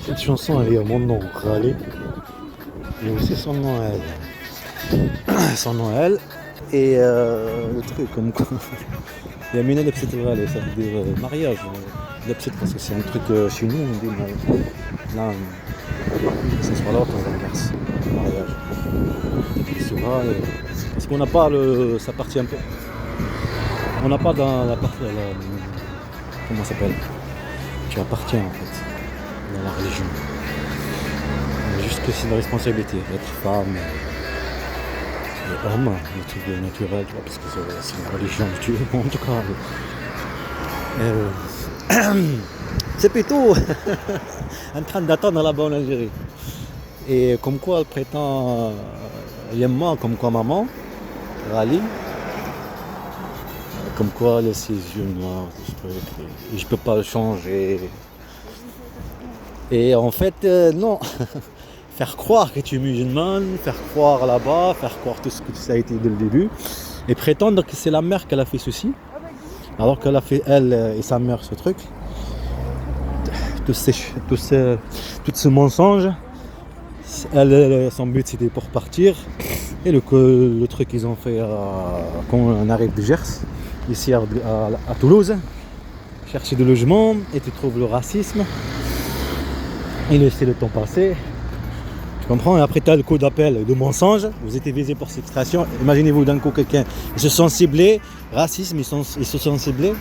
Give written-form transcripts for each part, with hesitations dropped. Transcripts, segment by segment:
Cette chanson, elle est à mon nom, Raleigh. Mais aussi son nom à elle. Son nom à elle. Et le truc, comme quoi. Il y a Mina Lepset Raleigh, ça veut dire mariage. Lepset, parce que c'est un truc chez nous, on dit mariage. Là, ce soir là, on inverse. Mariage. Et souvent, parce qu'on n'a pas sa partie un peu. On n'a pas dans la partie. Comment ça s'appelle? Tu appartiens en fait dans la religion. Juste que c'est une responsabilité, être femme et homme, le truc naturel, tu vois, parce que c'est une religion de Dieu, en tout cas. C'est plutôt en train d'attendre là-bas en Algérie. Et comme quoi elle prétend moi comme quoi maman, Raleigh, comme quoi elle a ses yeux noirs, et je peux pas le changer. Et en fait, non. Faire croire que tu es musulmane, faire croire là-bas, faire croire tout ce que ça a été dès le début, et prétendre que c'est la mère qu'elle a fait ceci, alors qu'elle a fait elle et sa mère ce truc. Tout ce mensonge, son but c'était pour partir. Et le truc qu'ils ont fait quand on arrive de Gers, ici à Toulouse, chercher du logement, et tu trouves le racisme, et laisser le temps passer. Tu comprends? Et après tu as le coup d'appel de mensonge, vous êtes visé pour séquestration. Imaginez-vous d'un coup quelqu'un, ils se sont ciblés, racisme, ils se sont ciblés,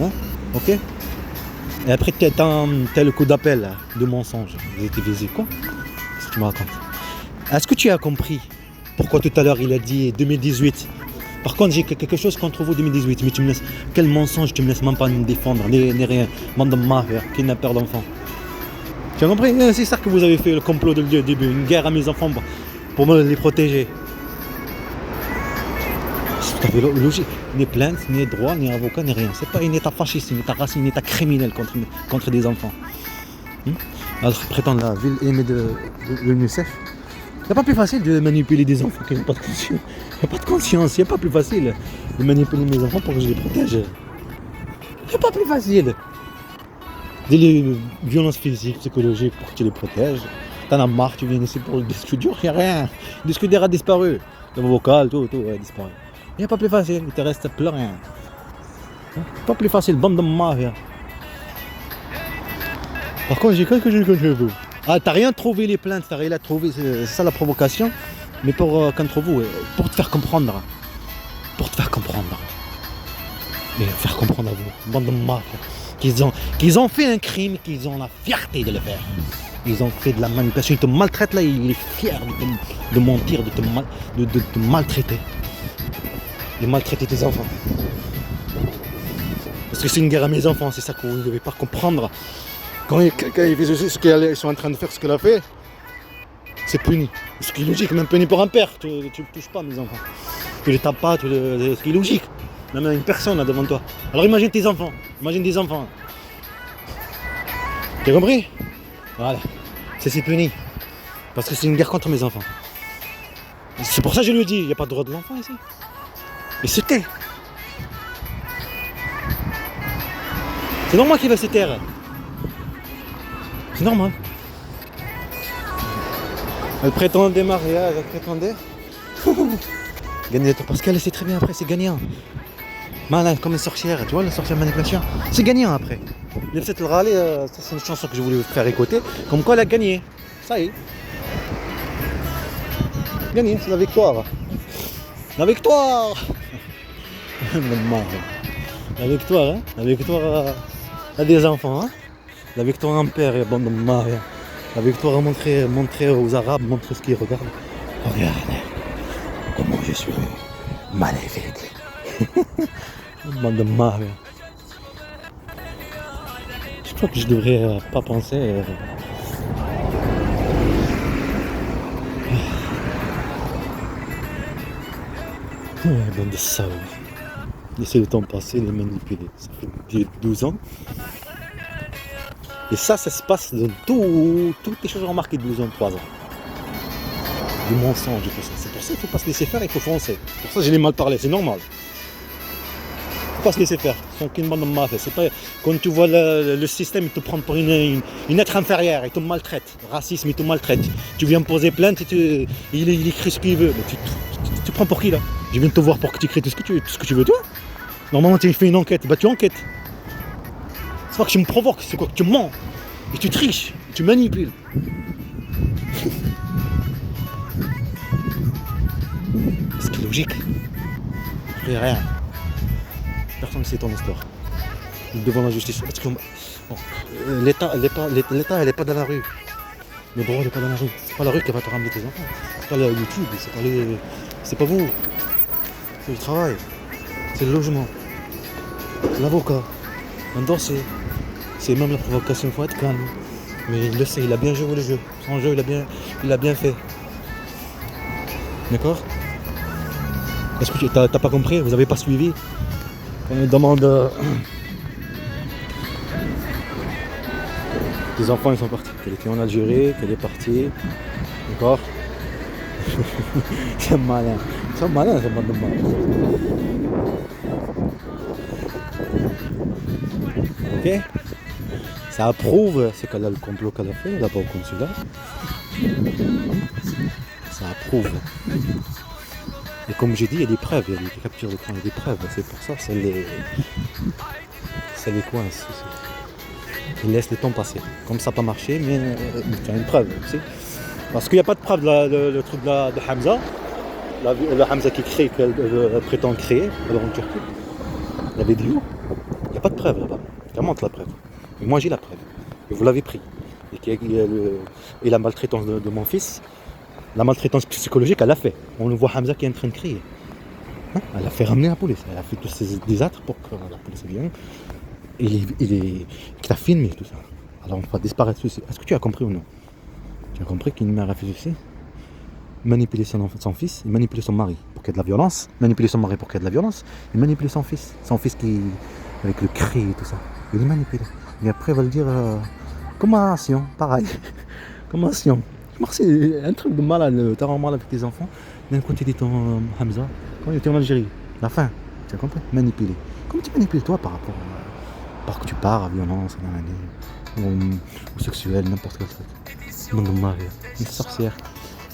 hein? Ok? Et après tu as le coup d'appel de mensonge, vous êtes visé quoi? Qu'est-ce que tu me racontes? Est-ce que tu as compris pourquoi tout à l'heure il a dit 2018? Par contre j'ai quelque chose contre vous 2018, mais tu me laisses, quel mensonge, tu me laisses même pas me défendre, ni rien, bande de mafia, kidnappeur d'enfants. Tu as compris? C'est ça que vous avez fait, le complot de début, une guerre à mes enfants pour me les protéger. C'est tout à fait logique. Ni plainte, ni droit, ni avocat, ni rien. C'est pas un état fasciste, un état raciste, un état criminel contre des enfants. Alors prétendre la ville aimée de l'UNICEF. C'est pas plus facile de manipuler des enfants qui n'ont pas de conscience. Il n'y a pas de conscience, c'est pas plus facile de manipuler mes enfants pour que je les protège. C'est pas plus facile. Des violences physiques, psychologiques pour que tu les protèges. T'en as marre, tu viens ici pour le disque dur, il n'y a rien. Le disque dur a disparu. Le vocal, tout a disparu. Il n'y a pas plus facile, il te reste plus rien. Pas plus facile, bande de mafia. Par contre, j'ai quelque chose contre vous. Ah, t'as rien trouvé les plaintes, t'as rien trouvé, c'est ça la provocation. Mais contre vous, pour te faire comprendre. Pour te faire comprendre. Et faire comprendre à vous, bande de mafia. Qu'ils ont fait un crime, qu'ils ont la fierté de le faire. Ils ont fait de la manipulation, ils te maltraitent là, il est fier de mentir, de te maltraiter. De maltraiter tes enfants. Parce que c'est une guerre à mes enfants, c'est ça que vous ne devez pas comprendre. Quand ils font ce qu'ils sont en train de faire, ce qu'elle a fait, c'est puni. Ce qui est logique, même puni pour un père, tu ne touches pas mes enfants. Tu les tapes pas, ce qui est logique. Même une personne là devant toi. Alors imagine tes enfants, imagine des enfants. Tu as compris? Voilà, c'est puni. Parce que c'est une guerre contre mes enfants. C'est pour ça que je lui dis, il n'y a pas de droit de l'enfant ici. Et se tait. C'est normal qu'il va se taire. C'est normal. Elle prétendait mariage, elle prétendait. Gagner parce qu'elle sait très bien après, c'est gagnant. Malin comme une sorcière, tu vois, la sorcière manipulation, c'est gagnant après. Le fait de le râler, c'est une chanson que je voulais vous faire écouter, comme quoi elle a gagné. Ça y est. Gagné, c'est la victoire. La victoire. La victoire, hein. La victoire à des enfants, hein. La victoire en père et bande de Maria. La victoire à montrer aux Arabes, montrer ce qu'ils regardent. Regarde comment je suis maléfique. Bande de Maria. Je crois que je devrais pas penser. Bande de salauds. Laisser le temps passer, les manipuler. Ça fait 12 ans. Et ça se passe dans toutes les choses remarquées de 12 ans, 3 ans. Du mensonge et tout ça. C'est pour ça qu'il ne faut pas se laisser faire, il faut foncer. Pour ça que j'ai les mal parlé, c'est normal. Faut pas se laisser faire. Ils sont qu'une bande de mafia. C'est pas quand tu vois le système, il te prend pour une être inférieure, il te maltraite. Racisme, il te maltraite. Tu viens me poser plainte, il écrit ce qu'il veut. Mais tu prends pour qui là? Je viens de te voir pour que tu écris tout ce que tu veux toi. Normalement tu fais une enquête, bah tu enquêtes. C'est pas que tu me provoques, c'est quoi que tu mens. Et tu triches, tu manipules. Ce qui est logique. Rien. Personne ne sait ton histoire. Devant la justice. Parce que bon, l'État, elle n'est pas dans la rue. Le droit n'est pas dans la rue. C'est pas la rue qui va te ramener tes enfants. C'est pas le YouTube, c'est pas vous. C'est le travail. C'est le logement. C'est l'avocat. Un dossier. C'est même la provocation, il faut être calme. Mais il le sait, il a bien joué le jeu. Son jeu, il a bien fait. D'accord? Est-ce que t'as pas compris? Vous avez pas suivi? On me demande... Les enfants ils sont partis. Qu'elle était en Algérie, qu'elle est partie. D'accord? C'est malin. C'est malin, c'est pas de mal. Ok? Ça approuve ce qu'elle a le complot qu'elle a fait là-bas au consulat. Ça approuve. Et comme j'ai dit, il y a des preuves, il y a des captures d'écran, il y a des preuves. C'est pour ça, ça les coince. Ils laissent le temps passer. Comme ça n'a pas marché, mais tu as une preuve. Tu sais. Parce qu'il n'y a pas de preuve, le truc de Hamza. Le Hamza qui crée, qu'elle prétend créer, alors en Turquie. La vidéo, il n'y a pas de preuve là-bas. Elle montre la preuve. Et moi j'ai la preuve. Et vous l'avez pris. Et la maltraitance de mon fils, la maltraitance psychologique, elle l'a fait. On le voit Hamza qui est en train de crier. Hein? Elle a fait ramener la police. Elle a fait tous ces désastres pour que la police vienne. Il a filmé tout ça. Alors on va disparaître ceci. Est-ce que tu as compris ou non? Tu as compris qu'une mère a fait ceci? Manipuler son fils, et manipuler son mari pour qu'il y ait de la violence. Manipuler son mari pour qu'il y ait de la violence. Et manipuler son fils. Son fils qui, avec le cri et tout ça. Il est manipulé. Et après, il va le dire comment action, pareil. Comment action. C'est un truc de malade. T'as vraiment mal avec tes enfants. D'un côté, dit ton Hamza, quand il était en Algérie, la fin, tu as compris? Manipuler. Comment tu manipules toi par rapport que tu pars à violence, ou sexuelle, n'importe quel truc. Une sorcière.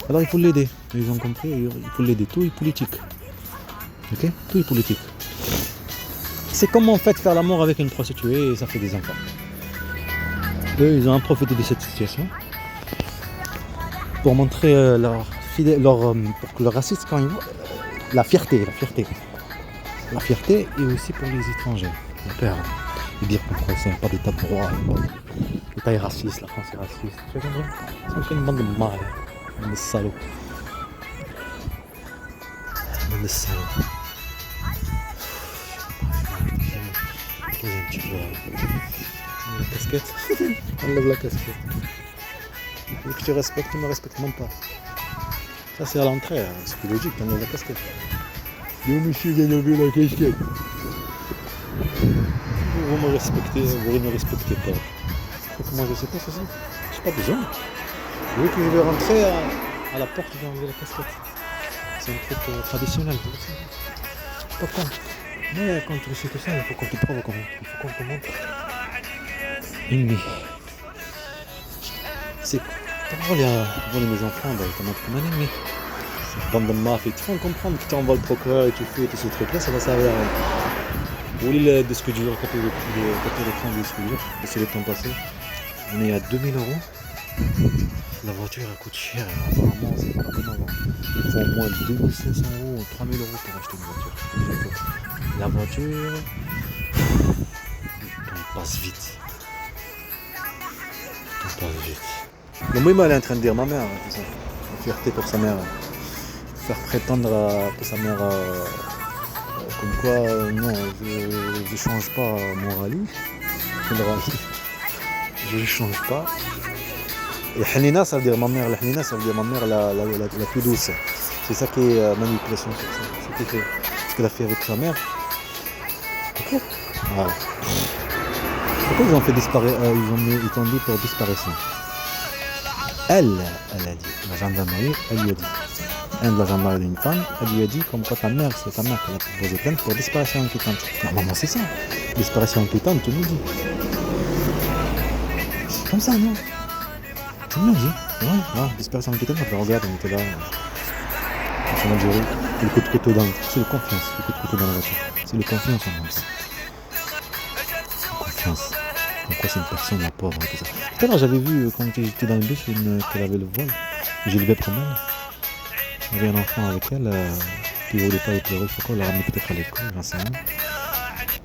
Alors il faut l'aider. Ils ont compris, il faut l'aider. Tout est politique. Ok? Tout est politique. C'est comme en fait faire l'amour avec une prostituée et ça fait des enfants. Eux, ils ont profité de cette situation pour montrer pour que le racisme, quand ils voient, la fierté. La fierté et aussi pour les étrangers. La peur. Et dire qu'on croit que c'est pas d'état de droit. L'État est raciste, la France est raciste. Tu vois, c'est une bande de mal. Une bande de salauds. Une bande de salauds. Poser un petit peu la casquette. Enlève la casquette. Vu que tu respectes, tu ne me respectes même pas. Ça c'est à l'entrée, c'est plus logique, t'enlèves la casquette. Le monsieur vient d'enlever la casquette. Vous me respectez, vous ne me respectez pas. Comment je sais pas, c'est ça? J'ai pas besoin. Vu que je vais rentrer à la porte, je vais enlever la casquette. C'est un truc traditionnel. Je suis pas con. Mais quand tu sais tout ça, il faut qu'on te provoque. Il faut qu'on te montre. Ennemi. C'est pour voler mes enfants, ils te montrent comme un ennemi. C'est une bande de mafia. Il faut comprendre que tu envoies le procureur et tu fais tous ces trucs-là, ça va servir à rien. Vous voulez le disque dur, le capter l'écran du disque dur, laissez le temps passer. On est à 2000 €. La voiture elle coûte cher, apparemment c'est pas comme avant. Il faut au moins 2500 € ou 3000 € pour acheter une voiture. La voiture, on passe vite. Le Moïma elle est en train de dire ma mère, tout ça. La fierté pour sa mère. Faire prétendre que sa mère, comme quoi, non, je ne change pas mon rallye. Je ne change pas. Et Hanina, ça veut dire ma mère, la Hanina, ça veut dire ma mère la plus douce. C'est ça qui est manipulation sur ça. C'est ce qu'elle a fait avec sa mère. Ok. Voilà. Pourquoi ils ont fait disparaître, ils ont dit pour disparition. Elle a dit, la gendarmerie, elle lui a dit. de la gendarmerie d'une femme, elle lui a dit comme quoi c'est ta mère qui a proposé plainte pour disparition inquiétante. Normalement c'est ça, disparition inquiétante, tu me dis. C'est comme ça, non? Tu me dis. Ouais, disparition inquiétante, on regarde, on était là. On a géré le coup de couteau dans le... C'est le confiance, le coup de couteau dans la voiture. C'est le confiance en lance. Confiance. Donc quoi c'est une personne, la pauvre et tout ça. Tout à l'heure j'avais vu quand j'étais dans le bus qu'elle avait le voile. J'ai levé pour elle. Il y avait un enfant avec elle qui ne voulait pas éclairer, je sais quoi, on l'a ramené peut-être à l'école, j'en sais rien.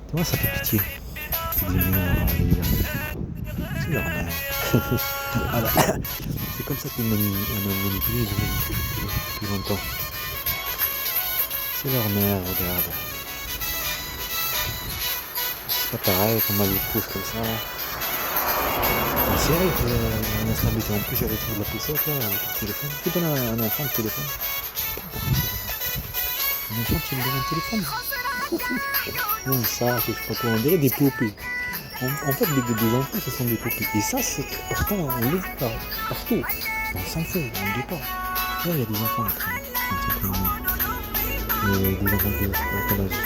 Tu vois, ça fait pitié. C'est des c'est leur mère. Voilà. C'est comme ça qu'on a manipulé depuis longtemps. C'est leur mère, regarde. C'est pas pareil, comme elle le trouve comme ça. C'est vrai qu'on a stabilité. En plus, j'avais trouvé de la poussette là, avec le téléphone. Tu donnes un enfant le téléphone. Un enfant, tu me donnes un téléphone. Non, ça, je sais pas quoi, on dirait des poupées. En fait, des enfants, ce sont des poupées. Et ça, c'est pourtant, on le voit partout. On s'en fout, on ne dit pas. Là, il y a des enfants qui sont des enfants qui ont quel âge?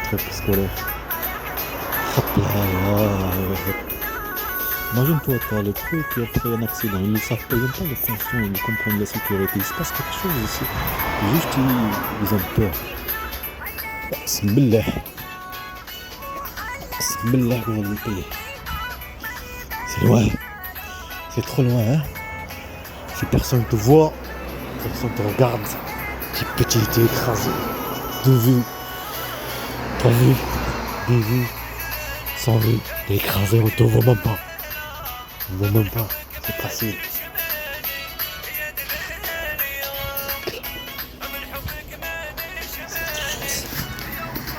Très scolaire. Hop là. Imagine-toi, t'as le truc et après un accident. Ils ne savent pas, ils n'ont pas de fonction, ils comprennent la sécurité. Il se passe quelque chose ici. Juste, ils ont peur. Bismillah. Bismillah, qu'on va le payer. C'est loin. C'est trop loin, hein. Si personne te voit, personne te regarde. Petit, t'es écrasé. De vue. Pas vu. De vue. Sans vue. T'es écrasé, on te voit même pas. On voit même pas. C'est facile.